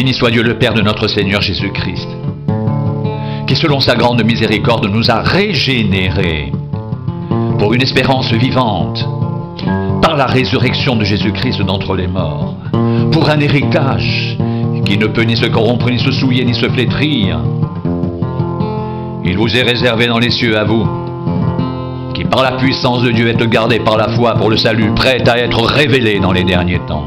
Béni soit Dieu le Père de notre Seigneur Jésus-Christ, qui selon sa grande miséricorde nous a régénérés pour une espérance vivante, par la résurrection de Jésus-Christ d'entre les morts, pour un héritage qui ne peut ni se corrompre, ni se souiller, ni se flétrir. Il vous est réservé dans les cieux à vous, qui par la puissance de Dieu êtes gardés par la foi pour le salut, prêt à être révélé dans les derniers temps.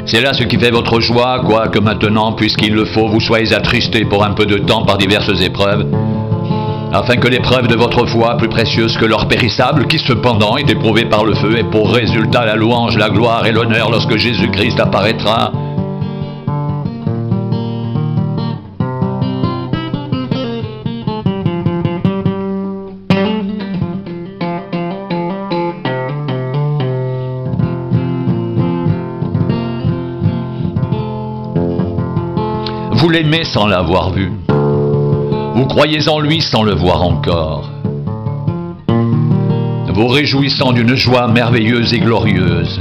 C'est là ce qui fait votre joie, quoique maintenant, puisqu'il le faut, vous soyez attristés pour un peu de temps par diverses épreuves, afin que l'épreuve de votre foi, plus précieuse que l'or périssable, qui cependant est éprouvé par le feu, ait pour résultat la louange, la gloire et l'honneur lorsque Jésus-Christ apparaîtra. Vous l'aimez sans l'avoir vu. Vous croyez en lui sans le voir encore. Vous réjouissant d'une joie merveilleuse et glorieuse,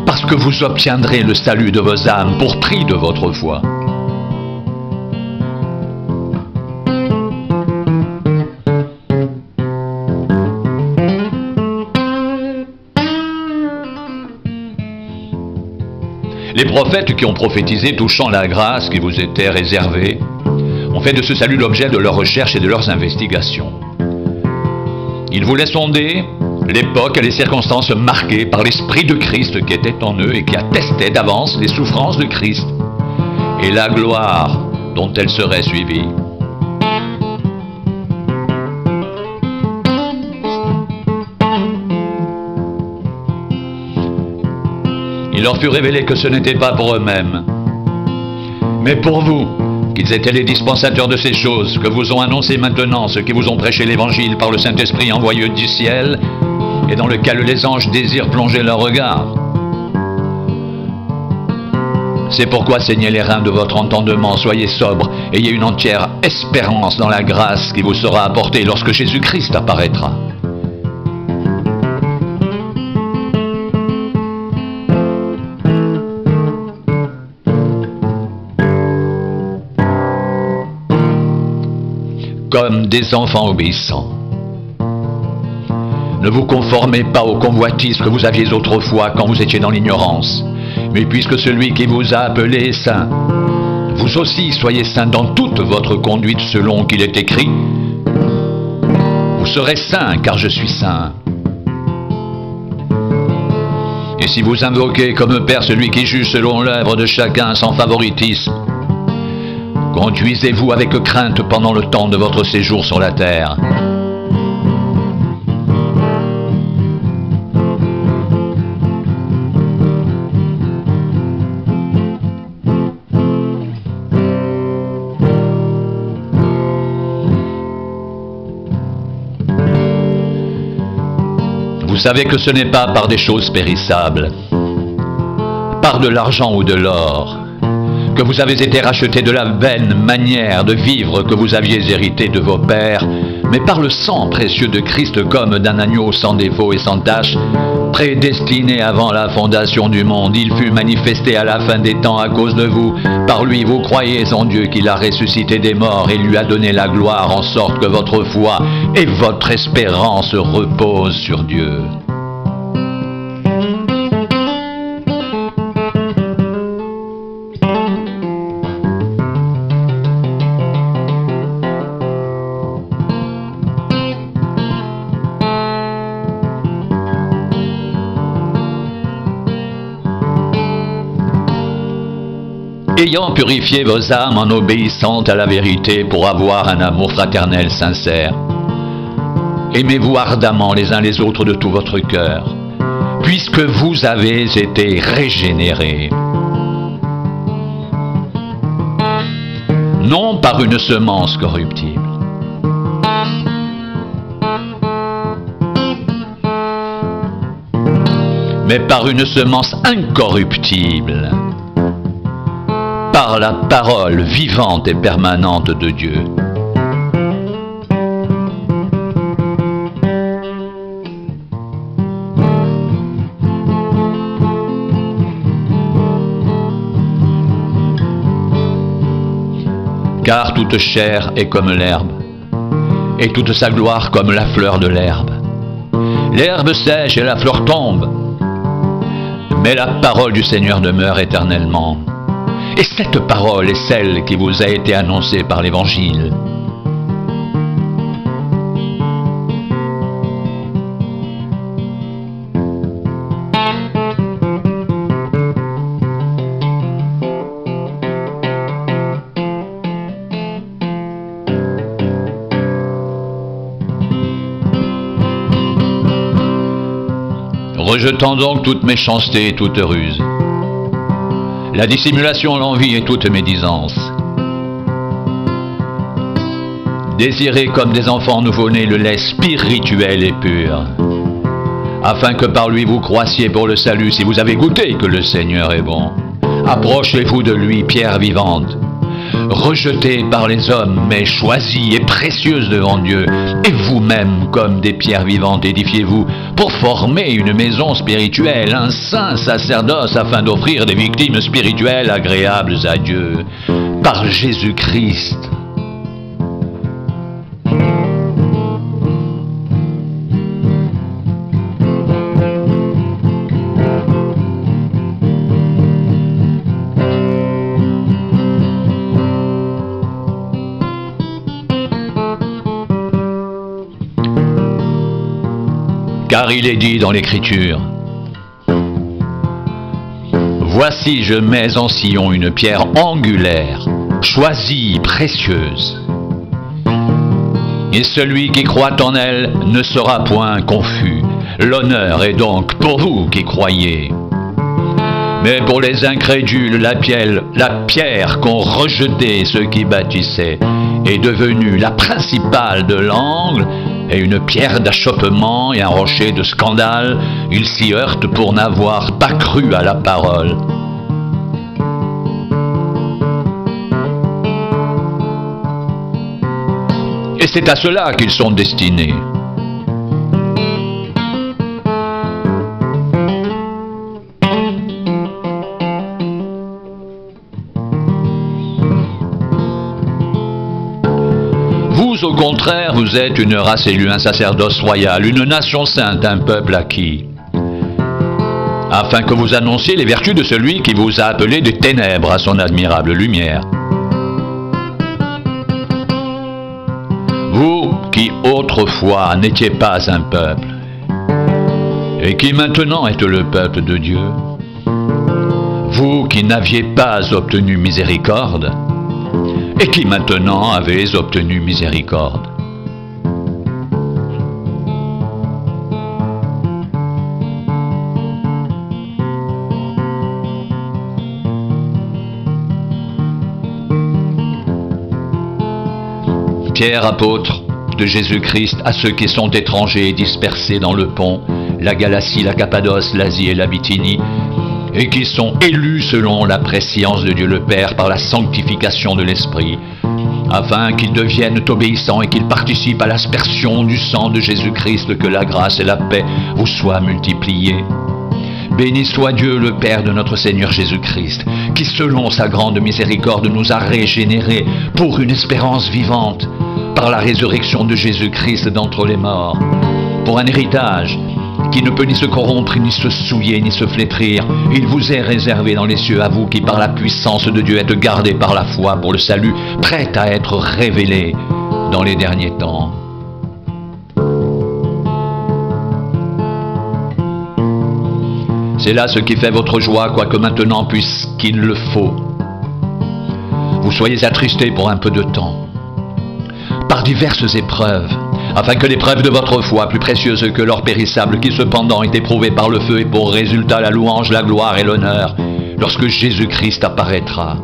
parce que vous obtiendrez le salut de vos âmes pour prix de votre foi. Les prophètes qui ont prophétisé touchant la grâce qui vous était réservée ont fait de ce salut l'objet de leurs recherches et de leurs investigations. Ils voulaient sonder l'époque et les circonstances marquées par l'Esprit de Christ qui était en eux et qui attestait d'avance les souffrances de Christ et la gloire dont elles seraient suivies. Il leur fut révélé que ce n'était pas pour eux-mêmes, mais pour vous, qu'ils étaient les dispensateurs de ces choses, que vous ont annoncé maintenant ceux qui vous ont prêché l'Évangile par le Saint-Esprit envoyé du ciel, et dans lequel les anges désirent plonger leur regard. C'est pourquoi saignez les reins de votre entendement, soyez sobres, ayez une entière espérance dans la grâce qui vous sera apportée lorsque Jésus-Christ apparaîtra. Comme des enfants obéissants. Ne vous conformez pas aux convoitises que vous aviez autrefois quand vous étiez dans l'ignorance, mais puisque celui qui vous a appelé est saint, vous aussi soyez saints dans toute votre conduite selon qu'il est écrit. Vous serez saints car je suis saint. Et si vous invoquez comme Père celui qui juge selon l'œuvre de chacun sans favoritisme, conduisez-vous avec crainte pendant le temps de votre séjour sur la terre. Vous savez que ce n'est pas par des choses périssables, par de l'argent ou de l'or, que vous avez été rachetés de la vaine manière de vivre que vous aviez hérité de vos pères, mais par le sang précieux de Christ comme d'un agneau sans défaut et sans tache, prédestiné avant la fondation du monde. Il fut manifesté à la fin des temps à cause de vous. Par lui, vous croyez en Dieu qui l'a ressuscité des morts et lui a donné la gloire, en sorte que votre foi et votre espérance reposent sur Dieu. Ayant purifié vos âmes en obéissant à la vérité pour avoir un amour fraternel sincère, aimez-vous ardemment les uns les autres de tout votre cœur, puisque vous avez été régénérés. Non par une semence corruptible, mais par une semence incorruptible, par la parole vivante et permanente de Dieu. Car toute chair est comme l'herbe, et toute sa gloire comme la fleur de l'herbe. L'herbe sèche et la fleur tombe, mais la parole du Seigneur demeure éternellement. Et cette parole est celle qui vous a été annoncée par l'Évangile. Rejetant donc toute méchanceté et toute ruse, la dissimulation, l'envie et toute médisance. Désirez comme des enfants nouveau-nés le lait spirituel et pur, afin que par lui vous croissiez pour le salut si vous avez goûté que le Seigneur est bon. Approchez-vous de lui, pierre vivante, rejetée par les hommes, mais choisie et précieuse devant Dieu, et vous-même, comme des pierres vivantes, édifiez-vous pour former une maison spirituelle, un saint sacerdoce, afin d'offrir des victimes spirituelles agréables à Dieu, par Jésus-Christ. Car il est dit dans l'Écriture, « Voici je mets en Sion une pierre angulaire, choisie, précieuse. Et celui qui croit en elle ne sera point confus. L'honneur est donc pour vous qui croyez. Mais pour les incrédules, la pierre qu'ont rejetée ceux qui bâtissaient est devenue la principale de l'angle, et une pierre d'achoppement et un rocher de scandale. Ils s'y heurtent pour n'avoir pas cru à la parole. » Et c'est à cela qu'ils sont destinés. Vous, au contraire, vous êtes une race élue, un sacerdoce royal, une nation sainte, un peuple acquis, afin que vous annonciez les vertus de celui qui vous a appelé des ténèbres à son admirable lumière. Vous qui autrefois n'étiez pas un peuple, et qui maintenant êtes le peuple de Dieu, vous qui n'aviez pas obtenu miséricorde, et qui maintenant avez obtenu miséricorde. Pierre, apôtre de Jésus-Christ, à ceux qui sont étrangers et dispersés dans le Pont, la Galatie, la Cappadoce, l'Asie et la Bithynie, et qui sont élus selon la prescience de Dieu le Père par la sanctification de l'Esprit, afin qu'ils deviennent obéissants et qu'ils participent à l'aspersion du sang de Jésus-Christ, que la grâce et la paix vous soient multipliées. Béni soit Dieu le Père de notre Seigneur Jésus-Christ, qui selon sa grande miséricorde nous a régénérés pour une espérance vivante, par la résurrection de Jésus-Christ d'entre les morts, pour un héritage qui ne peut ni se corrompre, ni se souiller, ni se flétrir. Il vous est réservé dans les cieux, à vous qui par la puissance de Dieu êtes gardés par la foi pour le salut, prêt à être révélé dans les derniers temps. C'est là ce qui fait votre joie, quoique maintenant, puisqu'il le faut, vous soyez attristés pour un peu de temps, par diverses épreuves, afin que l'épreuve de votre foi, plus précieuse que l'or périssable, qui cependant est éprouvée par le feu, ait pour résultat la louange, la gloire et l'honneur, lorsque Jésus-Christ apparaîtra.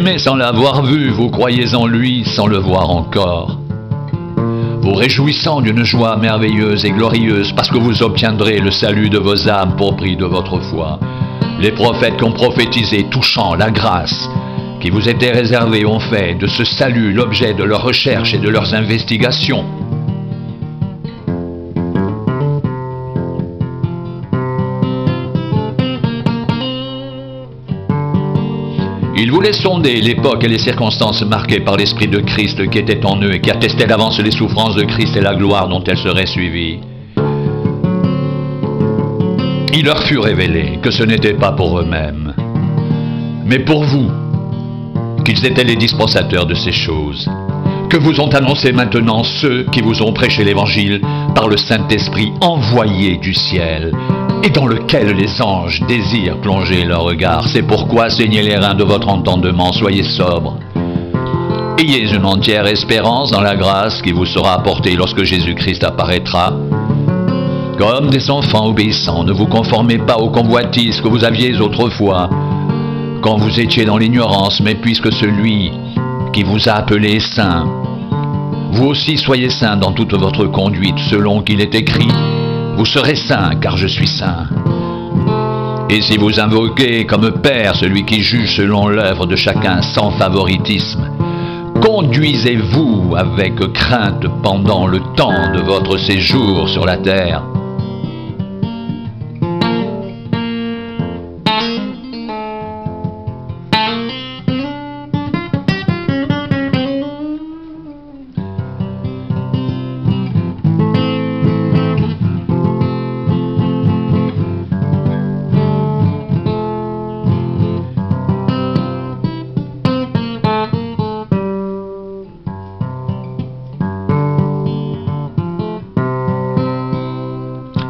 l'aimez sans l'avoir vu, vous croyez en lui sans le voir encore. Vous réjouissant d'une joie merveilleuse et glorieuse parce que vous obtiendrez le salut de vos âmes pour prix de votre foi. Les prophètes qui ont prophétisé touchant la grâce qui vous était réservée ont fait de ce salut l'objet de leurs recherches et de leurs investigations. Ils voulaient sonder l'époque et les circonstances marquées par l'Esprit de Christ qui était en eux et qui attestait d'avance les souffrances de Christ et la gloire dont elles seraient suivies. Il leur fut révélé que ce n'était pas pour eux-mêmes, mais pour vous, qu'ils étaient les dispensateurs de ces choses, que vous ont annoncé maintenant ceux qui vous ont prêché l'Évangile par le Saint-Esprit envoyé du ciel, et dans lequel les anges désirent plonger leur regard. C'est pourquoi saignez les reins de votre entendement, soyez sobres. Ayez une entière espérance dans la grâce qui vous sera apportée lorsque Jésus-Christ apparaîtra. Comme des enfants obéissants, ne vous conformez pas aux convoitises que vous aviez autrefois, quand vous étiez dans l'ignorance, mais puisque celui qui vous a appelé est saint, vous aussi soyez saints dans toute votre conduite, selon qu'il est écrit. Vous serez saints, car je suis saint. Et si vous invoquez comme Père celui qui juge selon l'œuvre de chacun sans favoritisme, conduisez-vous avec crainte pendant le temps de votre séjour sur la terre.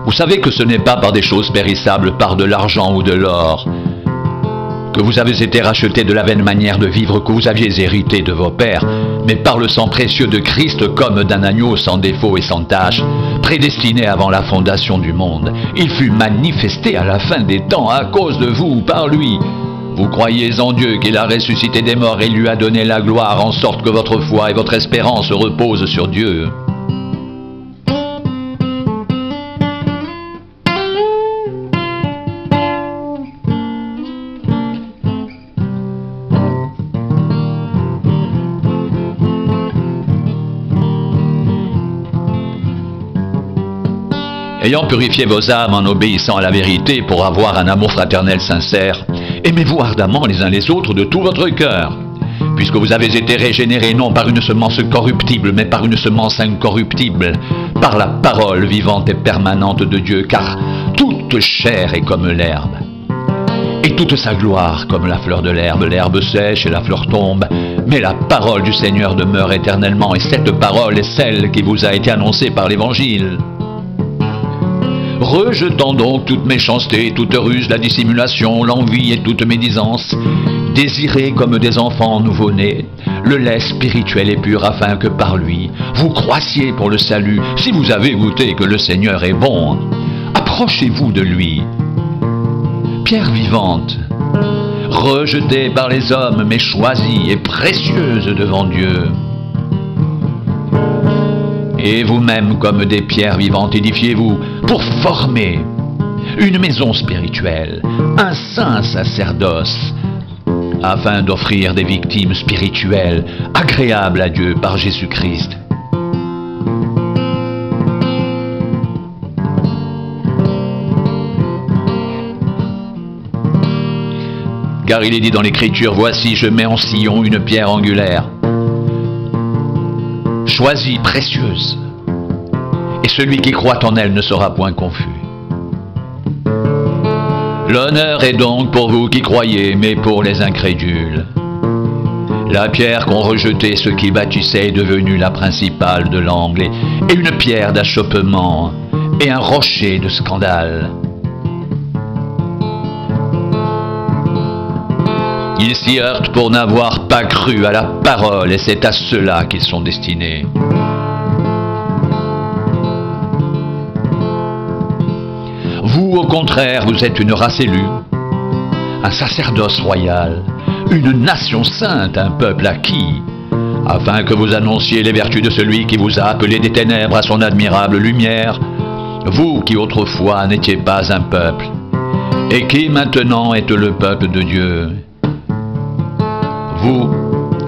Vous savez que ce n'est pas par des choses périssables, par de l'argent ou de l'or, que vous avez été rachetés de la vaine manière de vivre que vous aviez hérité de vos pères, mais par le sang précieux de Christ comme d'un agneau sans défaut et sans tache, prédestiné avant la fondation du monde. Il fut manifesté à la fin des temps à cause de vous, par lui. Vous croyez en Dieu qu'il a ressuscité des morts et lui a donné la gloire, en sorte que votre foi et votre espérance reposent sur Dieu. Ayant purifié vos âmes en obéissant à la vérité pour avoir un amour fraternel sincère, aimez-vous ardemment les uns les autres de tout votre cœur, puisque vous avez été régénérés non par une semence corruptible, mais par une semence incorruptible, par la parole vivante et permanente de Dieu, car toute chair est comme l'herbe, et toute sa gloire comme la fleur de l'herbe. L'herbe sèche et la fleur tombe, mais la parole du Seigneur demeure éternellement, et cette parole est celle qui vous a été annoncée par l'Évangile. Rejetant donc toute méchanceté, toute ruse, la dissimulation, l'envie et toute médisance, désirez comme des enfants nouveau-nés le lait spirituel et pur, afin que par lui vous croissiez pour le salut. Si vous avez goûté que le Seigneur est bon, approchez-vous de lui. Pierre vivante, rejetée par les hommes, mais choisie et précieuse devant Dieu. Et vous-même, comme des pierres vivantes, édifiez-vous pour former une maison spirituelle, un saint sacerdoce, afin d'offrir des victimes spirituelles agréables à Dieu par Jésus-Christ. Car il est dit dans l'Écriture, « Voici, je mets en Sion une pierre angulaire, choisie, précieuse, et celui qui croit en elle ne sera point confus. » L'honneur est donc pour vous qui croyez, mais pour les incrédules. La pierre qu'ont rejetée ceux qui bâtissaient est devenue la principale de l'angle, et une pierre d'achoppement, et un rocher de scandale. Ils s'y heurtent pour n'avoir pas cru à la parole, et c'est à cela qu'ils sont destinés. Vous, au contraire, vous êtes une race élue, un sacerdoce royal, une nation sainte, un peuple acquis, afin que vous annonciez les vertus de celui qui vous a appelé des ténèbres à son admirable lumière, vous qui autrefois n'étiez pas un peuple, et qui maintenant êtes le peuple de Dieu. Vous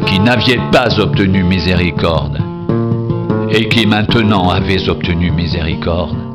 qui n'aviez pas obtenu miséricorde, et qui maintenant avez obtenu miséricorde.